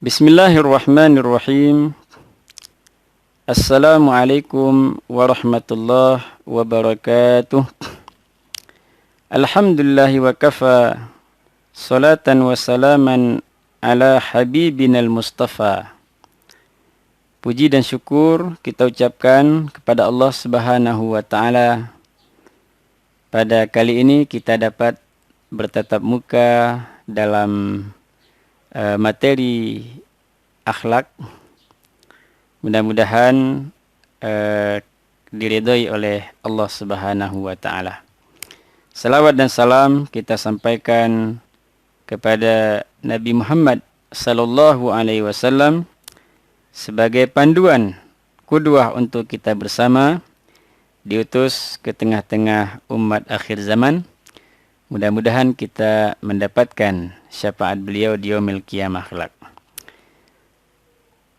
Bismillahirrahmanirrahim. Assalamualaikum warahmatullahi wabarakatuh. Alhamdulillahi wa kafa. Salatan wa salaman ala habibinal mustafa. Puji dan syukur kita ucapkan kepada Allah Subhanahu wa taala. Pada kali ini kita dapat bertatap muka dalam materi akhlak. Mudah-mudahan diridhai oleh Allah Subhanahu wa taala. Salawat dan salam kita sampaikan kepada Nabi Muhammad sallallahu alaihi wasallam sebagai panduan qudwah untuk kita bersama, diutus ke tengah-tengah umat akhir zaman. Mudah-mudahan kita mendapatkan syafaat beliau di yaumil qiyamah kelak.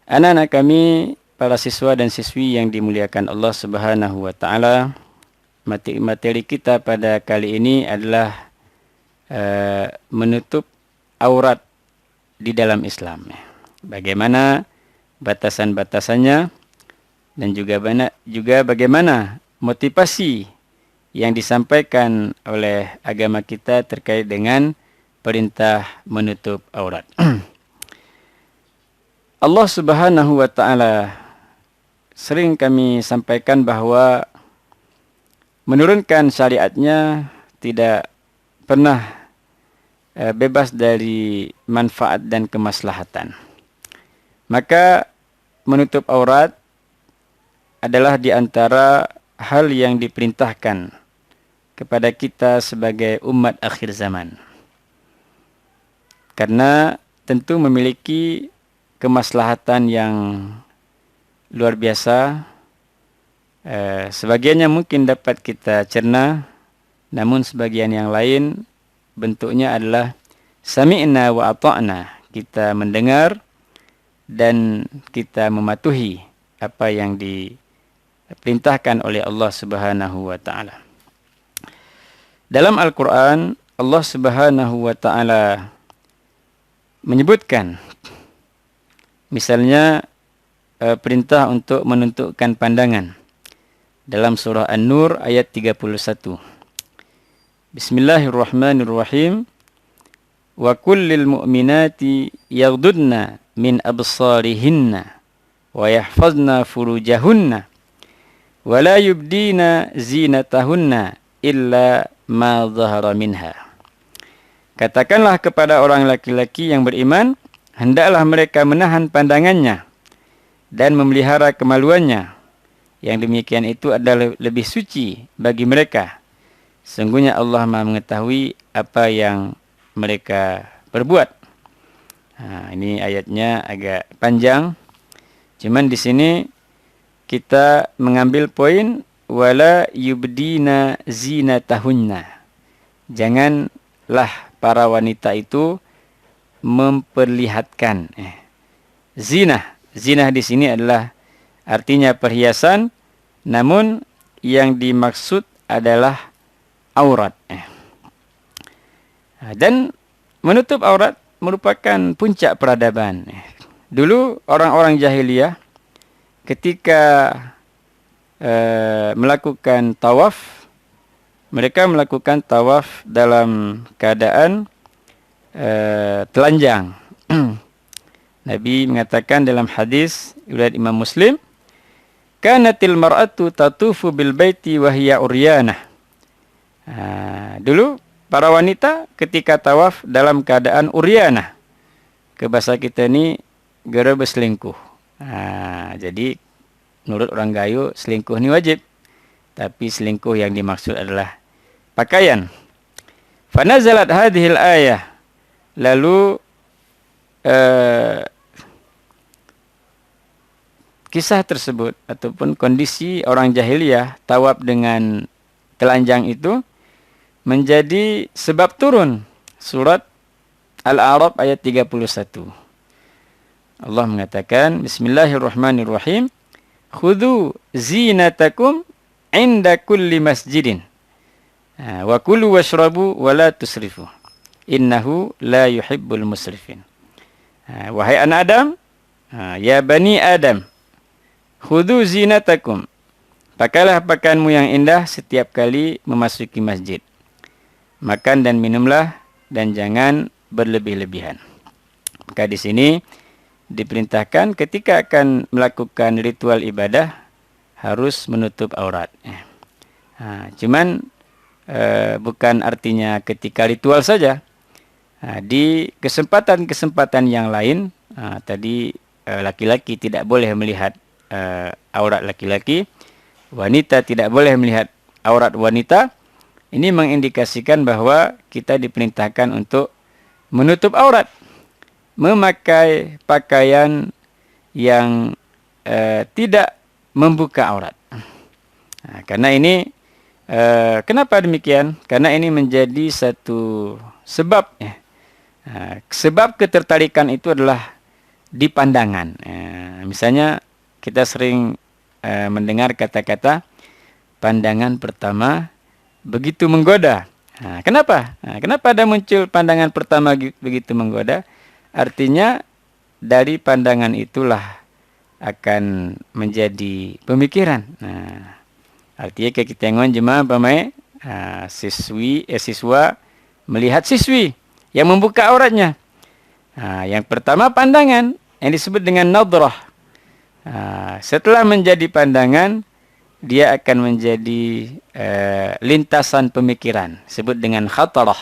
Anak-anak kami, para siswa dan siswi yang dimuliakan Allah Subhanahu wa taala, materi kita pada kali ini adalah menutup aurat di dalam Islam. Bagaimana batasan-batasannya dan juga bagaimana motivasi yang disampaikan oleh agama kita terkait dengan perintah menutup aurat. Allah Subhanahu wa taala sering kami sampaikan bahwa menurunkan syariatnya tidak pernah bebas dari manfaat dan kemaslahatan. Maka menutup aurat adalah di antara hal yang diperintahkan kepada kita sebagai umat akhir zaman. Karena tentu memiliki kemaslahatan yang luar biasa. Sebagiannya mungkin dapat kita cerna, namun sebagian yang lain bentuknya adalah sami'na wa ata'na. Kita mendengar dan kita mematuhi apa yang diperintahkan oleh Allah Subhanahu wa taala. Dalam Al-Quran, Allah Subhanahu wa ta'ala menyebutkan, misalnya perintah untuk menentukan pandangan. Dalam surah An-Nur ayat 31. Bismillahirrahmanirrahim. Wa kullil mu'minati yaghdudna min absarihinna wa yahfazna furujahunna wa la yubdina zinatahunna illa ma zahara minha. Katakanlah kepada orang laki-laki yang beriman, hendaklah mereka menahan pandangannya dan memelihara kemaluannya. Yang demikian itu adalah lebih suci bagi mereka. Sungguhnya Allah Maha mengetahui apa yang mereka perbuat. Ini ayatnya agak panjang. Cuman di sini kita mengambil poin wala yubdina zinatahunna. Janganlah para wanita itu memperlihatkan zina. Zina di sini adalah artinya perhiasan, namun yang dimaksud adalah aurat. Dan menutup aurat merupakan puncak peradaban. Dulu orang-orang jahiliyah ketika melakukan tawaf, mereka melakukan tawaf dalam keadaan telanjang. Nabi mengatakan dalam hadis riwayat Imam Muslim, kanatil mar'atu tatufu bil baiti wa hiya uryanah. Dulu para wanita ketika tawaf dalam keadaan uryanah. Ke bahasa kita ini gara berselingkuh. Jadi menurut orang Gayo selingkuh ini wajib. Tapi selingkuh yang dimaksud adalah pakaian. Fanazalat hadhil ayah. Lalu kisah tersebut ataupun kondisi orang jahiliyah tawaf dengan telanjang itu menjadi sebab turun surat Al-A'raf ayat 31. Allah mengatakan, Bismillahirrahmanirrahim. Khudhu zinatakum inda kulli masjidin. Wa kulu washrabu wa la tusrifu. Innahu la yuhibbul musrifin. Wahai anak Adam, ya bani Adam, khudhu zinatakum. Pakailah pakaianmu yang indah setiap kali memasuki masjid. Makan dan minumlah dan jangan berlebih-lebihan. Maka di sini diperintahkan ketika akan melakukan ritual ibadah harus menutup aurat. Cuman bukan artinya ketika ritual saja. Di kesempatan-kesempatan yang lain, tadi laki-laki tidak boleh melihat aurat laki-laki, wanita tidak boleh melihat aurat wanita. Ini mengindikasikan bahwa kita diperintahkan untuk menutup aurat, memakai pakaian yang tidak membuka aurat. Karena ini, kenapa demikian? Karena ini menjadi satu sebab. Sebab ketertarikan itu adalah di pandangan. Misalnya kita sering mendengar kata-kata pandangan pertama begitu menggoda. Kenapa? Kenapa ada muncul pandangan pertama begitu menggoda? Artinya dari pandangan itulah akan menjadi pemikiran. Artinya kita ngon jemaah pamai siswa melihat siswi yang membuka auratnya. Yang pertama pandangan yang disebut dengan nadrah. Setelah menjadi pandangan, dia akan menjadi lintasan pemikiran, disebut dengan khatarah.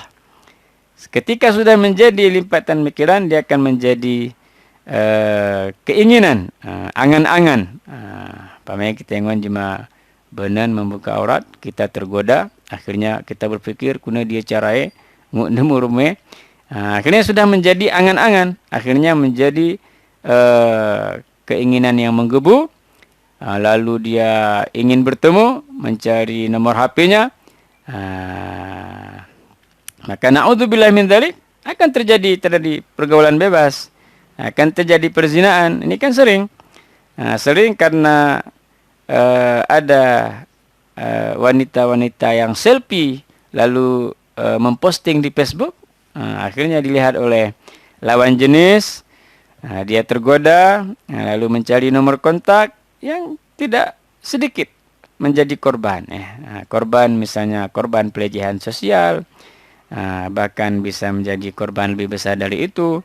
Ketika sudah menjadi limpatan pemikiran, dia akan menjadi keinginan, angan-angan. Pamai kita ingon jema benan membuka aurat, kita tergoda, akhirnya kita berpikir kuna dia carai ngudemurme. Akhirnya sudah menjadi angan-angan, akhirnya menjadi keinginan yang menggebu. Lalu dia ingin bertemu, mencari nomor HP-nya. Maka na'udzubillah min dzalik, akan terjadi pergaulan bebas, akan terjadi perzinaan. Ini kan sering. Sering karena ada wanita-wanita yang selfie lalu memposting di Facebook. Akhirnya dilihat oleh lawan jenis. Dia tergoda, lalu mencari nomor kontak. Yang tidak sedikit menjadi korban. Korban misalnya korban pelecehan sosial, bahkan bisa menjadi korban lebih besar dari itu,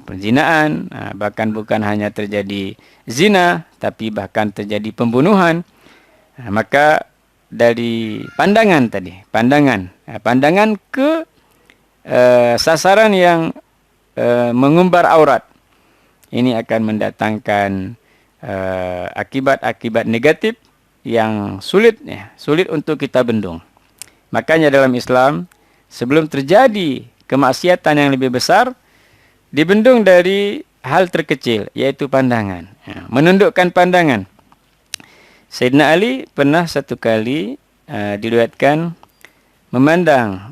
perzinaan, bahkan bukan hanya terjadi zina, tapi bahkan terjadi pembunuhan. Maka dari pandangan tadi, pandangan ke sasaran yang mengumbar aurat, ini akan mendatangkan akibat-akibat negatif yang sulit untuk kita bendung. Makanya dalam Islam, sebelum terjadi kemaksiatan yang lebih besar, dibendung dari hal terkecil, yaitu pandangan. Menundukkan pandangan. Sayyidina Ali pernah satu kali diriwayatkan memandang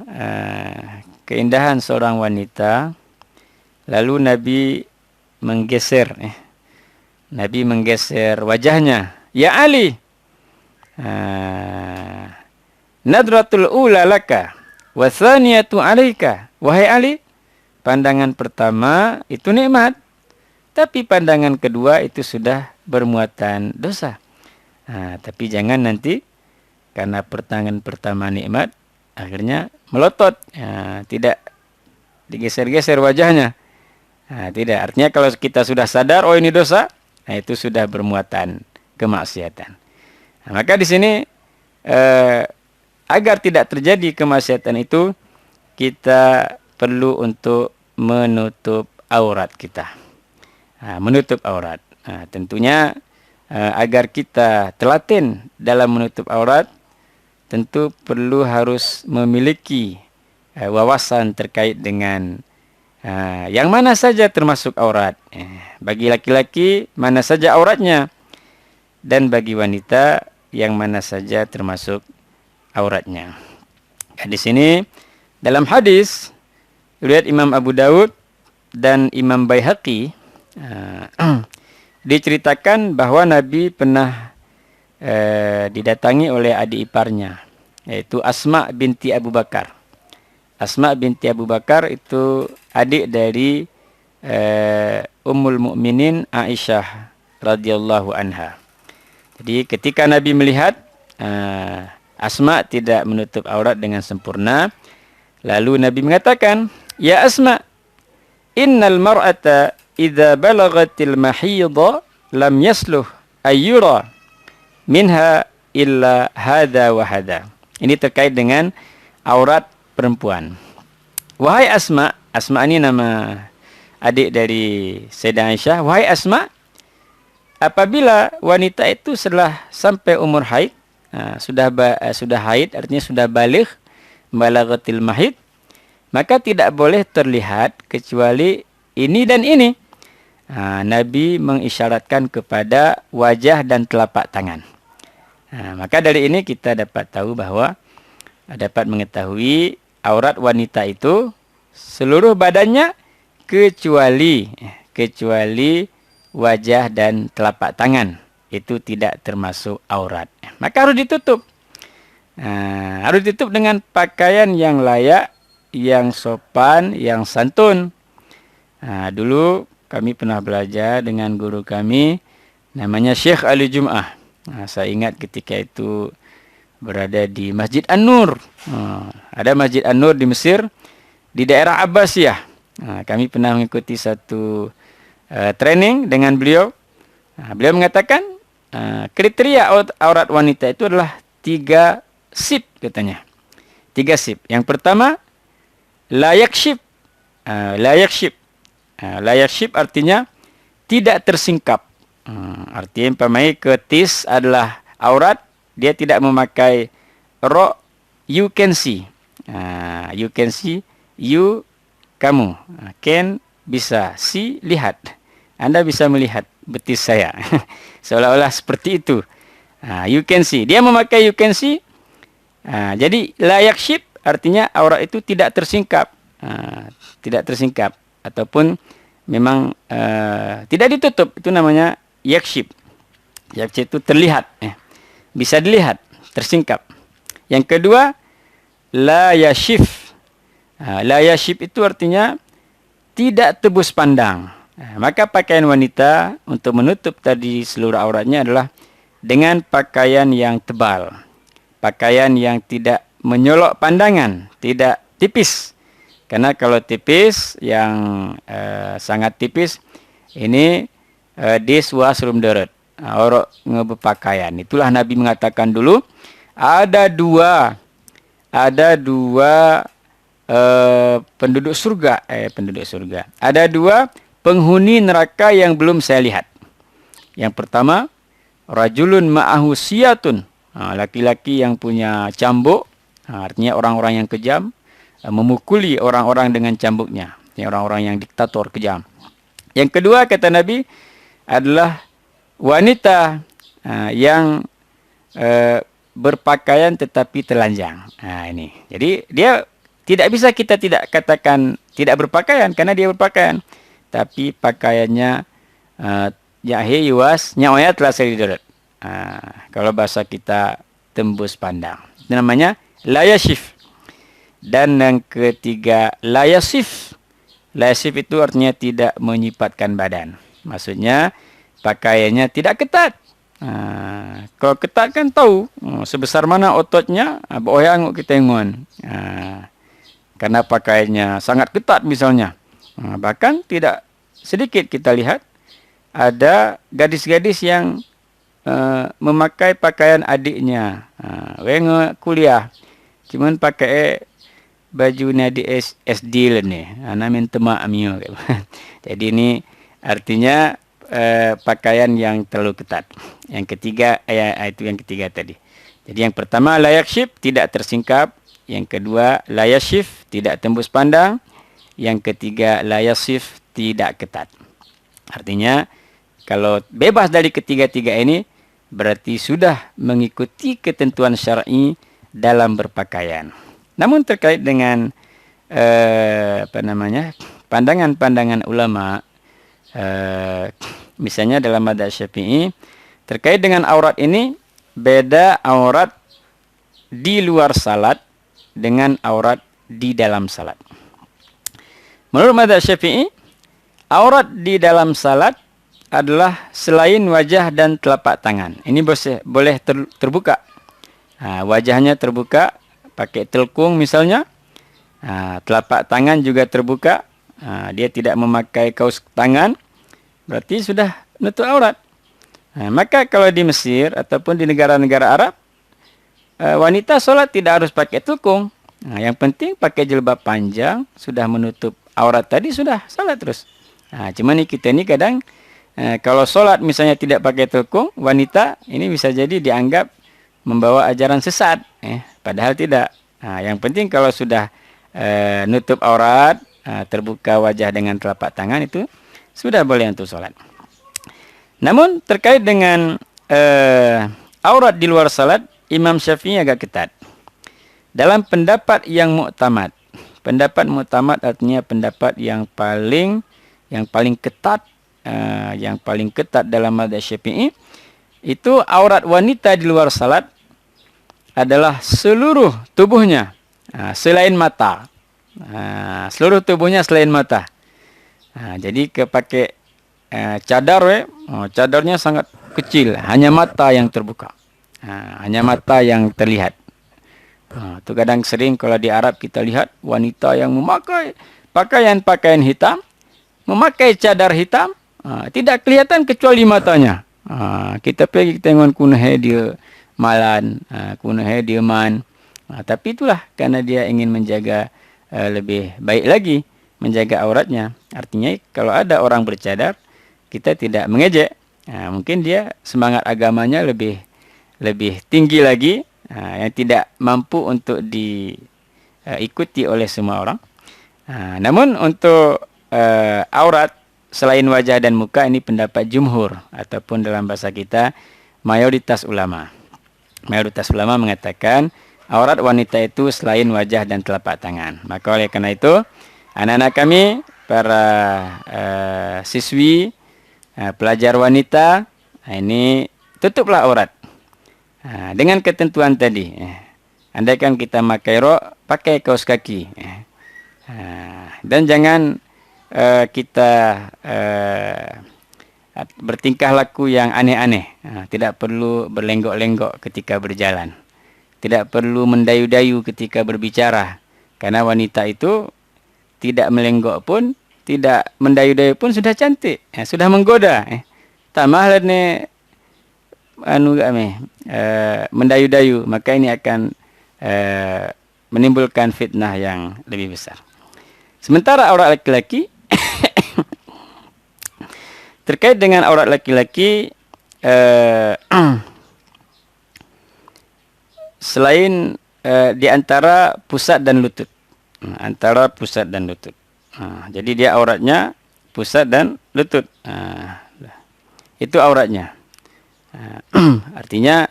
keindahan seorang wanita, lalu Nabi menggeser wajahnya. Ya Ali, nadratul ula laka wa thaniyatu alaika. Wahai Ali, pandangan pertama itu nikmat, tapi pandangan kedua itu sudah bermuatan dosa. Tapi jangan nanti karena pandangan pertama nikmat, akhirnya melotot, tidak digeser-geser wajahnya. Tidak, artinya kalau kita sudah sadar, oh ini dosa, itu sudah bermuatan kemaksiatan. Maka di sini agar tidak terjadi kemaksiatan itu, kita perlu untuk menutup aurat kita. Menutup aurat. Tentunya agar kita telaten dalam menutup aurat, tentu perlu harus memiliki wawasan terkait dengan yang mana saja termasuk aurat. Bagi laki-laki mana saja auratnya, dan bagi wanita yang mana saja termasuk auratnya. Di sini dalam hadis riwayat Imam Abu Daud dan Imam Baihaqi diceritakan bahwa Nabi pernah didatangi oleh adik iparnya, yaitu Asma binti Abu Bakar. Asma binti Abu Bakar itu adik dari Ummul Mukminin Aisyah radhiyallahu anha. Jadi ketika Nabi melihat Asma tidak menutup aurat dengan sempurna, lalu Nabi mengatakan, "Ya Asma, innal mar'ata idza balagatil mahidha lam yasluh ayyura minha illa hadha wa hadha." Ini terkait dengan aurat perempuan. Wahai Asma, Asma ini nama adik dari Sayyidah Aisyah. Wahai Asma, apabila wanita itu setelah sampai umur haid, sudah haid, artinya sudah baligh, balaghatil mahid, maka tidak boleh terlihat kecuali ini dan ini. Nabi mengisyaratkan kepada wajah dan telapak tangan. Maka dari ini kita dapat tahu bahwa dapat mengetahui aurat wanita itu seluruh badannya kecuali wajah dan telapak tangan. Itu tidak termasuk aurat. Maka harus ditutup. Harus ditutup dengan pakaian yang layak, yang sopan, yang santun. Dulu kami pernah belajar dengan guru kami, namanya Syekh Ali Jum'ah. Saya ingat ketika itu berada di Masjid An-Nur. Ada Masjid An-Nur di Mesir, di daerah Abbasiyah. Kami pernah mengikuti satu training dengan beliau. Beliau mengatakan kriteria aurat wanita itu adalah 3 sip katanya. 3 sip. Yang pertama, layak ship. Layak ship artinya tidak tersingkap. Artinya umpamanya ketis adalah aurat, dia tidak memakai rok, you can see. You can see, you kamu. Can bisa, see lihat. Anda bisa melihat betis saya. Seolah-olah seperti itu. You can see. Dia memakai you can see. Jadi layak ship artinya aurat itu tidak tersingkap. Tidak tersingkap. Ataupun memang tidak ditutup. Itu namanya yakship. Yakship itu terlihat. Bisa dilihat. Tersingkap. Yang kedua, la yashif. La yashif itu artinya tidak tebus pandang. Maka pakaian wanita untuk menutup tadi seluruh auratnya adalah dengan pakaian yang tebal. Pakaian yang tidak menyolok pandangan. Tidak tipis. Karena kalau tipis, yang sangat tipis, ini this was rumderet. Orang ngebepakaian. Itulah Nabi mengatakan dulu, ada dua penduduk surga. Ada 2 penghuni neraka yang belum saya lihat. Yang pertama, rajulun ma'ahu siyatun. Laki-laki yang punya cambuk. Artinya orang-orang yang kejam. Memukuli orang-orang dengan cambuknya. Orang-orang yang diktator kejam. Yang kedua, kata Nabi, adalah wanita yang berpakaian tetapi telanjang. Ini. Jadi dia tidak bisa kita tidak katakan tidak berpakaian karena dia berpakaian. Tapi pakaiannya yahi yuwas nyawaya telah selidorat. Kalau bahasa kita tembus pandang. Itu namanya layashif. Dan yang ketiga layasif. Layasif itu artinya tidak menyipatkan badan. Maksudnya pakaiannya tidak ketat. Kalau ketat kan tahu sebesar mana ototnya, boyang kita ingon. Karena pakaiannya sangat ketat misalnya. Bahkan tidak sedikit kita lihat ada gadis-gadis yang memakai pakaian adiknya. Weng kuliah, cuman pakai baju di SD lah nih. Namin temak amio. Jadi ini artinya pakaian yang terlalu ketat. Yang ketiga, itu yang ketiga tadi. Jadi yang pertama layak ship, tidak tersingkap. Yang kedua layashif, tidak tembus pandang. Yang ketiga layasif, tidak ketat. Artinya kalau bebas dari ketiga-tiga ini berarti sudah mengikuti ketentuan syar'i dalam berpakaian. Namun terkait dengan pandangan-pandangan ulama, misalnya dalam madzhab Syafi'i terkait dengan aurat ini, beda aurat di luar salat dengan aurat di dalam salat. Menurut madzhab Syafi'i, aurat di dalam salat adalah selain wajah dan telapak tangan. Ini boleh terbuka. Wajahnya terbuka pakai telkung misalnya. Telapak tangan juga terbuka. Dia tidak memakai kaus tangan. Berarti sudah nutup aurat. Maka kalau di Mesir ataupun di negara-negara Arab, wanita solat tidak harus pakai telkung. Yang penting pakai jilbab panjang, sudah menutup aurat tadi, sudah salat terus. Cuma nih kita ini kadang kalau solat misalnya tidak pakai telkung, wanita ini bisa jadi dianggap membawa ajaran sesat. Padahal tidak. Yang penting kalau sudah nutup aurat, terbuka wajah dengan telapak tangan, itu sudah boleh untuk solat. Namun terkait dengan aurat di luar salat, Imam Syafi'i agak ketat. Dalam pendapat yang muktamad. Pendapat muktamad artinya pendapat yang paling ketat, yang paling ketat dalam mazhab Syafi'i, itu aurat wanita di luar salat adalah seluruh tubuhnya, selain mata. Seluruh tubuhnya selain mata. Jadi kepakai cadar, cadarnya sangat kecil, hanya mata yang terbuka, hanya mata yang terlihat. Itu kadang sering kalau di Arab kita lihat wanita yang memakai pakaian hitam, memakai cadar hitam, tidak kelihatan kecuali matanya. Kita pergi tengok kunahe dia malan, kunahe dia man. Tapi itulah karena dia ingin menjaga lebih baik lagi, menjaga auratnya. Artinya kalau ada orang bercadar, kita tidak mengejek. Mungkin dia semangat agamanya lebih tinggi lagi, yang tidak mampu untuk diikuti oleh semua orang. Namun untuk aurat selain wajah dan muka, ini pendapat jumhur ataupun dalam bahasa kita mayoritas ulama. Mayoritas ulama mengatakan aurat wanita itu selain wajah dan telapak tangan. Maka oleh karena itu, anak-anak kami, para siswi, pelajar wanita, ini tutuplah aurat. Dengan ketentuan tadi. Andaikan kita pakai rok, pakai kaos kaki. Dan jangan kita bertingkah laku yang aneh-aneh. Tidak perlu berlenggok-lenggok ketika berjalan. Tidak perlu mendayu-dayu ketika berbicara. Karena wanita itu tidak melenggok pun, tidak mendayu-dayu pun sudah cantik. Sudah menggoda. Tambahlah ni mendayu-dayu. Maka ini akan menimbulkan fitnah yang lebih besar. Sementara aurat laki-laki, terkait dengan aurat laki-laki, selain di antara pusat dan lutut. Antara pusat dan lutut. Jadi dia auratnya pusat dan lutut. Itu auratnya. Artinya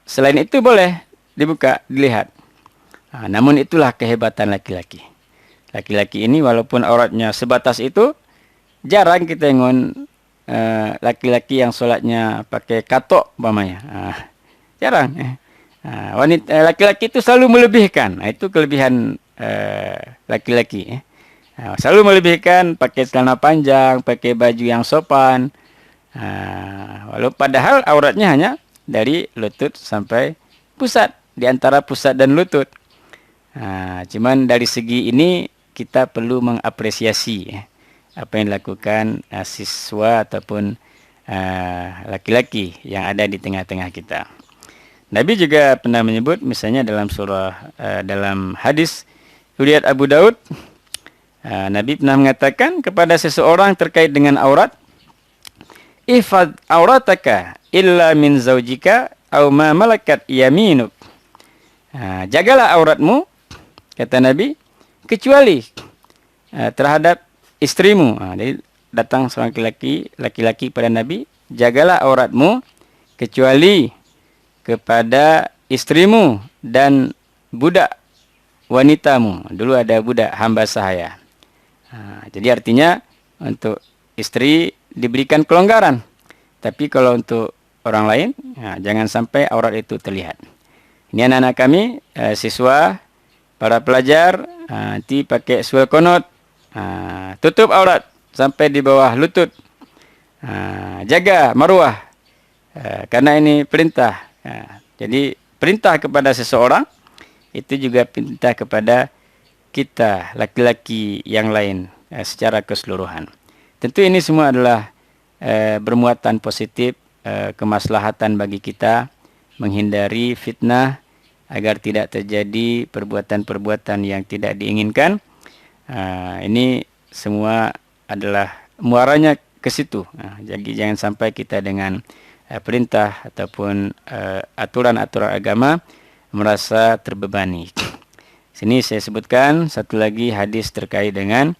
selain itu boleh dibuka, dilihat. Namun itulah kehebatan laki-laki. Laki-laki ini walaupun auratnya sebatas itu, jarang kita tengok laki-laki yang solatnya pakai katok umpamanya. Jarang. Wanita laki-laki itu selalu melebihkan. Itu kelebihan laki-laki. Selalu melebihkan, pakai celana panjang, pakai baju yang sopan. Walau padahal auratnya hanya dari lutut sampai pusat, di antara pusat dan lutut. Cuman dari segi ini kita perlu mengapresiasi apa yang dilakukan siswa ataupun laki-laki yang ada di tengah-tengah kita. Nabi juga pernah menyebut, misalnya dalam dalam hadis riwayat Abu Daud, Nabi pernah mengatakan kepada seseorang terkait dengan aurat, "Ihfaz aurataka illa min zaujika aw ma malakat yaminuk." Jagalah auratmu, kata Nabi, kecuali terhadap istrimu. Jadi datang seorang laki-laki pada Nabi, jagalah auratmu kecuali kepada istrimu dan budak wanitamu. Dulu ada budak hamba sahaya. Jadi artinya untuk istri diberikan kelonggaran. Tapi kalau untuk orang lain, jangan sampai aurat itu terlihat. Ini anak-anak kami, siswa, para pelajar, nanti pakai suel konot, tutup aurat sampai di bawah lutut. Jaga maruah, karena ini perintah. Jadi perintah kepada seseorang itu juga perintah kepada kita laki-laki yang lain secara keseluruhan. Tentu ini semua adalah bermuatan positif, kemaslahatan bagi kita menghindari fitnah agar tidak terjadi perbuatan-perbuatan yang tidak diinginkan. Ini semua adalah muaranya ke situ. Jadi jangan sampai kita dengan perintah ataupun aturan-aturan agama merasa terbebani. Sini saya sebutkan satu lagi hadis terkait dengan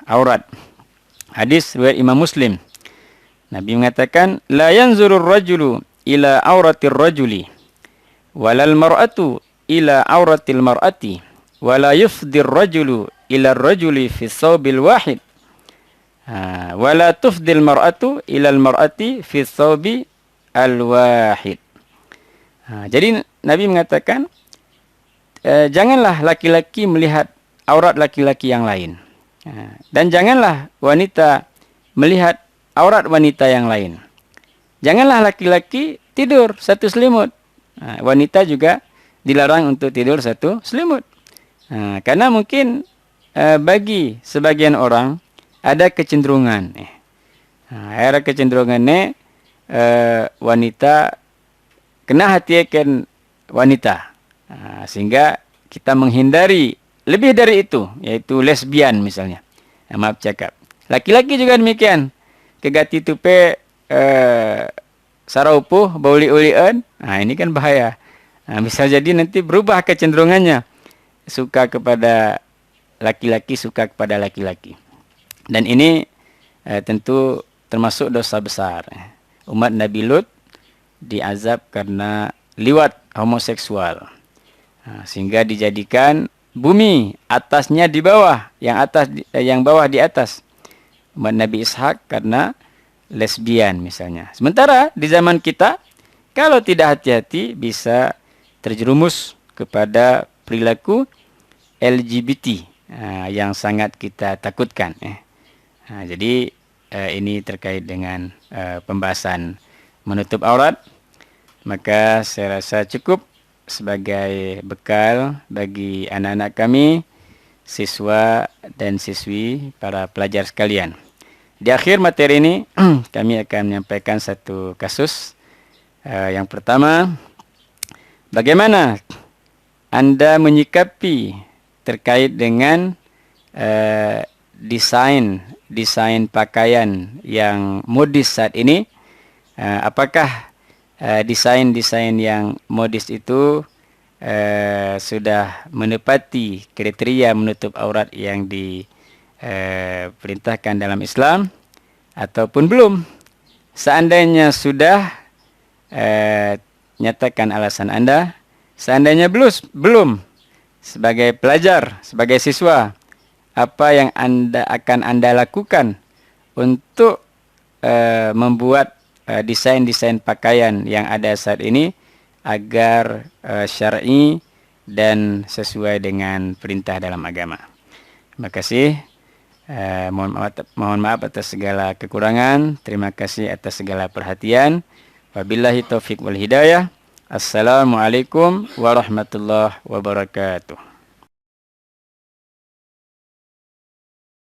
aurat. Hadis riwayat Imam Muslim. Nabi mengatakan, la yanzurur rajulu ila auratir rajuli walal mar'atu ila auratil mar'ati wala yufdir rajulu ila rajuli fi thawbil wahid wala tufdil mar'atu ila al mar'ati fi thawbi al wahid. Jadi Nabi mengatakan, janganlah laki-laki melihat aurat laki-laki yang lain. Dan janganlah wanita melihat aurat wanita yang lain. Janganlah laki-laki tidur satu selimut. Wanita juga dilarang untuk tidur satu selimut. Karena mungkin bagi sebagian orang ada kecenderungan. Ada kecenderungannya wanita kena hati akan wanita. Sehingga kita menghindari lebih dari itu, yaitu lesbian misalnya. Maaf cakap. Laki-laki juga demikian. Kegati tupe saraupuh, bauli-ulian. Ini kan bahaya. Bisa jadi nanti berubah kecenderungannya. Suka kepada laki-laki, suka kepada laki-laki. Dan ini tentu termasuk dosa besar. Umat Nabi Lut diazab karena liwat homoseksual. Sehingga dijadikan bumi atasnya di bawah, yang bawah di atas. Umat Nabi Ishak karena lesbian misalnya. Sementara di zaman kita, kalau tidak hati-hati bisa terjerumus kepada perilaku LGBT yang sangat kita takutkan. Jadi ini terkait dengan pembahasan menutup aurat. Maka saya rasa cukup sebagai bekal bagi anak-anak kami, siswa dan siswi, para pelajar sekalian. Di akhir materi ini kami akan menyampaikan satu kasus. Yang pertama, bagaimana Anda menyikapi terkait dengan desain pakaian yang modis saat ini? Apakah desain-desain yang modis itu sudah menepati kriteria menutup aurat yang diperintahkan dalam Islam ataupun belum? Seandainya sudah, nyatakan alasan Anda. Seandainya belum, sebagai pelajar, sebagai siswa, apa yang Anda lakukan untuk membuat desain-desain pakaian yang ada saat ini agar syar'i dan sesuai dengan perintah dalam agama. Terima kasih. Mohon maaf atas segala kekurangan. Terima kasih atas segala perhatian. Wabillahi taufiq wal hidayah. Assalamualaikum warahmatullahi wabarakatuh.